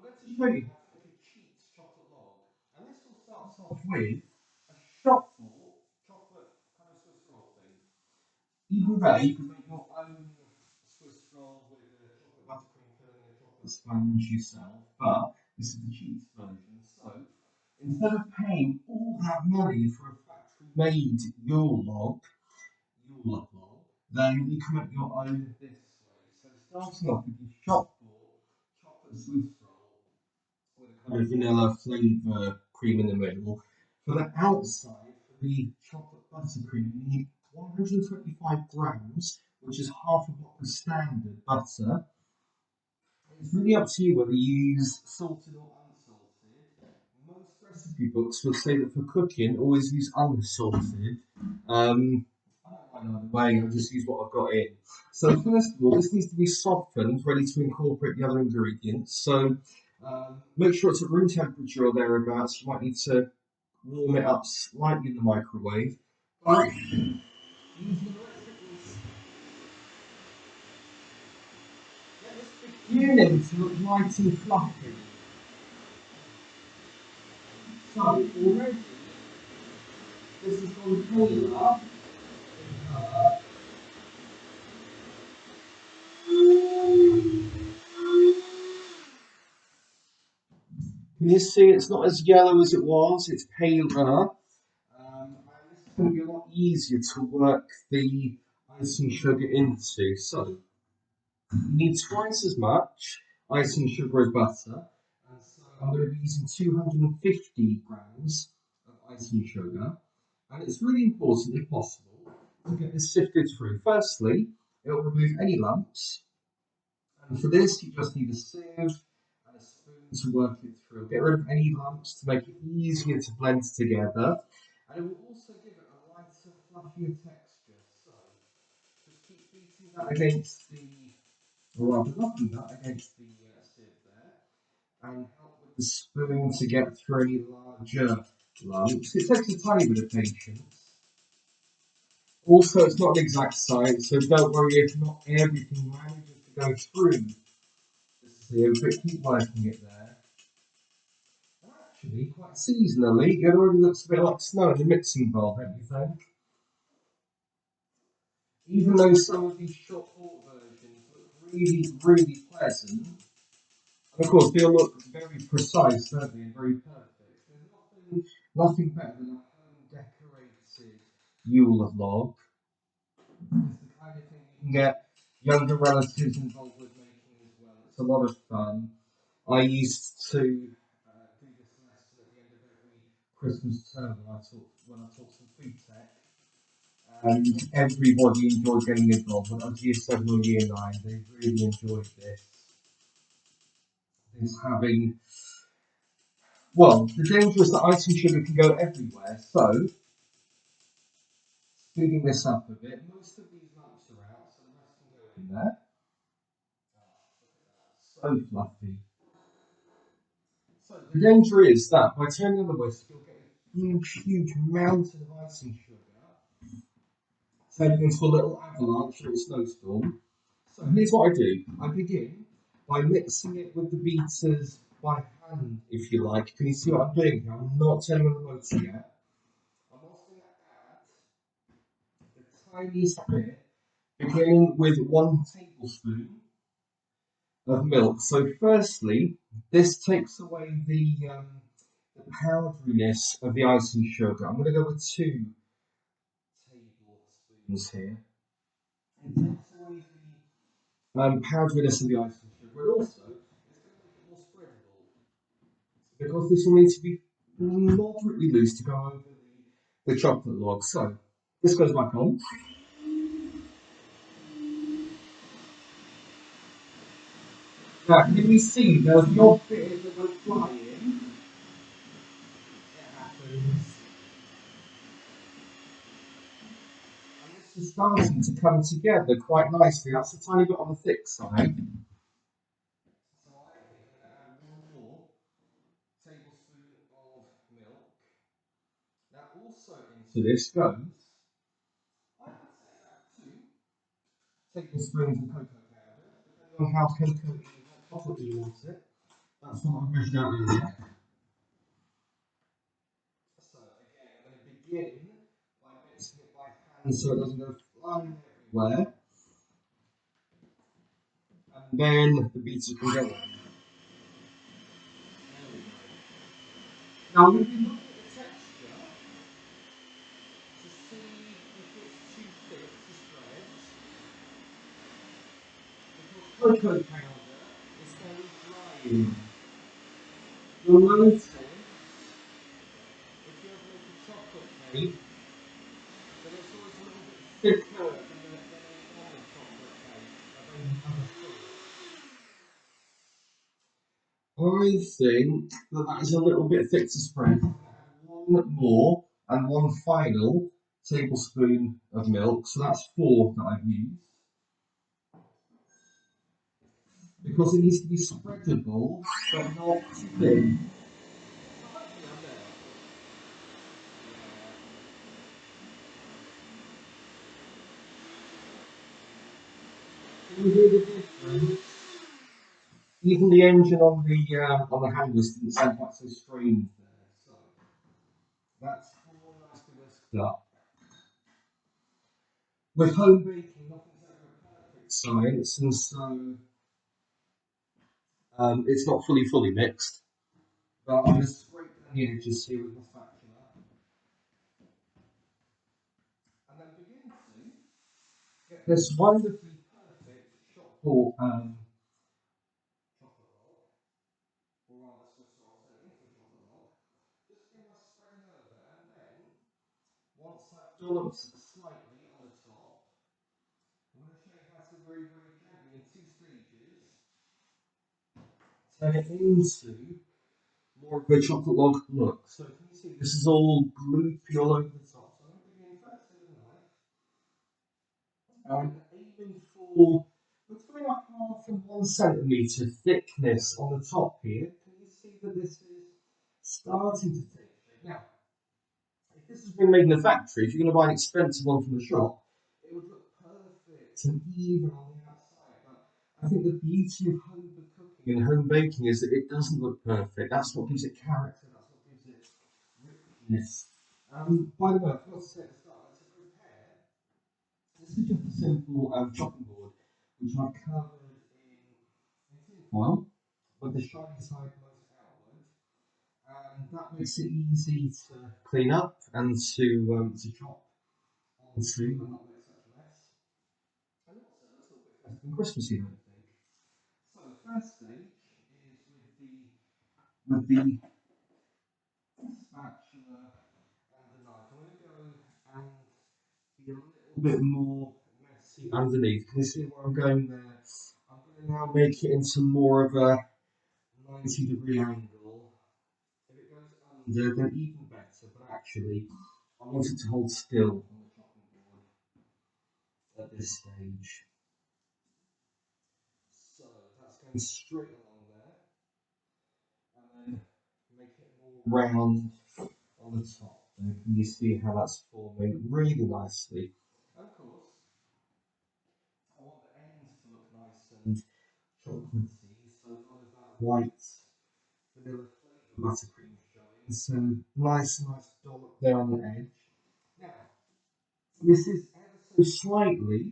I'm going to show you how to make a cheat chocolate log. And this all starts off with a shop bought chocolate kind of Swiss roll thing. Either way, you can make your own Swiss roll with a chocolate buttercream filling and a chocolate sponge yourself, but this is the cheats version. So instead of paying all that money for a factory-made Yule log, then you can make your own this way. So starting off with your shop bought chocolate Swiss roll with a kind of vanilla flavour cream in the middle. For the outside, for the chocolate buttercream, you need 125 grams, which is half of what was standard butter. It's really up to you whether you use salted or unsalted. Most recipe books would say that for cooking, always use unsalted. I don't mind either way, I'll just use what I've got in. So first of all, this needs to be softened, ready to incorporate the other ingredients. So make sure it's at room temperature or thereabouts. You might need to warm it up slightly in the microwave. But using electric whisk, get this beginning to look light and fluffy. So already this has gone paler in colour. Can you see it's not as yellow as it was? It's paler. And this is going to be a lot easier to work the icing sugar into. So you need twice as much icing sugar as butter. And so I'm going to be using 250 grams of icing sugar. And it's really important, if possible, to get this sifted through. Firstly, it will remove any lumps. And for this, you just need a sieve and a spoon to work it through. Get rid of any lumps to make it easier to blend together. And it will also give it a lighter, fluffier texture. So just keep beating that against or rather knocking that against the sieve there. And help with the spoon to get through any larger lumps. It takes a tiny bit of patience. Also, it's not an exact science, so don't worry if not everything manages to go through the sieve, but keep working it there. And actually, quite seasonally, it already looks a bit like snow in the mixing bowl, don't you think? Even though some of these short haul versions look really, really pleasant, and of course they'll look very precise, don't they, and very perfect. There's nothing better than a home decorated Yule log. It's the kind of thing you can get younger relatives involved with making as well. It's a lot of fun. I used to do this lesson at the end of every Christmas term when I taught some food tech, and everybody enjoyed getting involved. When I was year 7 or year 9, they really enjoyed this. This having, well, the danger is that icing sugar can go everywhere, so speeding this up a bit, most of these lumps are out, so the rest can go in there. So fluffy. So the danger is that by turning on the whisk, you'll get a huge, huge mountain of icing sugar turning into a little avalanche or a snowstorm. So here's what I do. I begin by mixing it with the beaters by hand, if you like. Can you see what I'm doing here? I'm not turning on the motor yet. I'm also going to add the tiniest bit, beginning with 1 tablespoon of milk. So firstly, this takes away the powderiness of the icing sugar. I'm going to go with 2 tablespoons here. It takes away the powderiness of the icing sugar, but also it's going to make it more spreadable because this will need to be moderately loose to go over the chocolate log. So this goes back on. Now, can you see there's the odd bit that went flying? It happens. It's starting to come together quite nicely. That's a tiny bit on the thick side. So I think I'm going to add 1 more tablespoon of milk. Now also into this goes, I would say about 2 tablespoons of cocoa powder, depending on how cocoa you want it. That's what I measured out earlier. So again, I'm going to begin by mixing it by hand so it doesn't go flying everywhere. And then the beater can go on. There we go. Now we'll be looking at the texture to see if it's too thick to spread. Because cocoa powder is very drying. You'll notice if you ever make a chocolate cake, then it's always a little bit thicker than a normal chocolate cake, a very other sort. I think that that is a little bit thick to spread. One more and one final tablespoon of milk, so that's 4 that I've used. Because it needs to be spreadable, but not too thin. Can you hear the difference? Even the engine on the handles didn't sound quite so strange there. So that's all nicely whisked up. With home baking, nothing's ever a perfect science, and so it's not fully mixed. But I'm going to scrape the edges here with my spatula, and then begin to get this wonderfully perfect shop bought chocolate roll, or rather Swiss roll, turning into a chocolate roll. Just give my spreading over, and then once I've dolloped slightly on the top, I'm going to show you how to very gently in 2 stages turn it into more of a chocolate log look. So can you see this is all gloopy all over the top? So I'm going to begin first with a knife. I'm aiming for between a half and 1 centimetre thickness on the top here. Can you see that this is starting to take shape? Now, if this has been made in a factory, if you're going to buy an expensive one from the shop, it would look perfect and even on the outside. But I think the beauty of home cooking and home baking is that it doesn't look perfect. That's what gives it character. That's what gives it richness. By the way, I forgot to say at the start, to prepare, this is just a simple chopping board, which I've covered in tin foil with the shiny side most outward, and that makes it easy to clean up and to chop onto and not make such a mess. And also, it's a little bit festive and Christmassy, I think. So, the first stage is with the spatula and the knife. I'm going to go and be a little bit more messy underneath. Can you see where I'm going there? I'm going to now make it into more of a 90-degree angle. If it goes under, then even better, but actually, I want it to hold still on the chopping board at this stage. So that's going straight along there, and then make it more round on the top. And can you see how that's forming really nicely? And of course, I want the ends to look nice and chocolatey, so none of that white vanilla flavour buttercream showing. So nice dollop there on the edge. Now, this is ever so slightly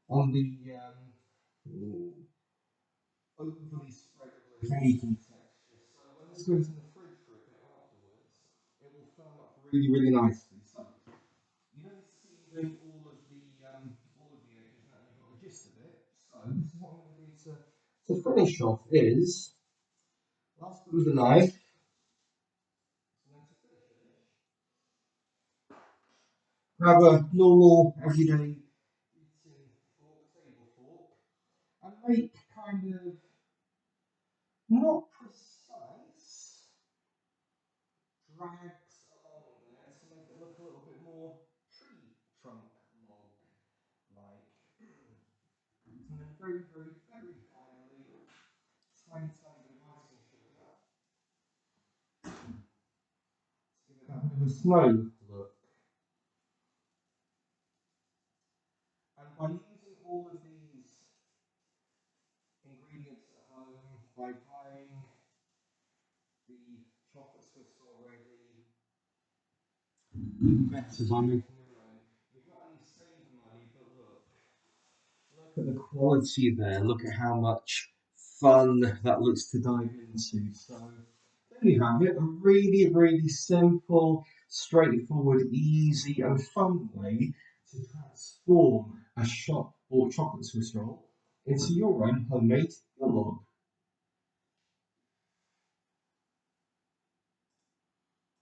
on the overly spreadable baking texture. So when this goes in the fridge for a bit afterwards, it will firm up really nicely. So you don't see then all of the edges now. You've got the gist of it. So this is what I'm going to do to finish off is last bit with the knife. And then to finish, grab a normal everyday eating fork, table fork, and make kind of not precise drags along there to make it look a little bit more tree trunk log like. And then very finally, tiny bit of icing sugar to give it that bit of a snow look. And by using all of these ingredients at home, by buying the chocolate Swiss already better by making your own. You've not only saved money, but look at the quality there. Look at how much fun that looks to dive into. So there you have it, a really, really simple, straightforward, easy, and fun way to transform a shop bought chocolate Swiss roll into your own homemade Yule log.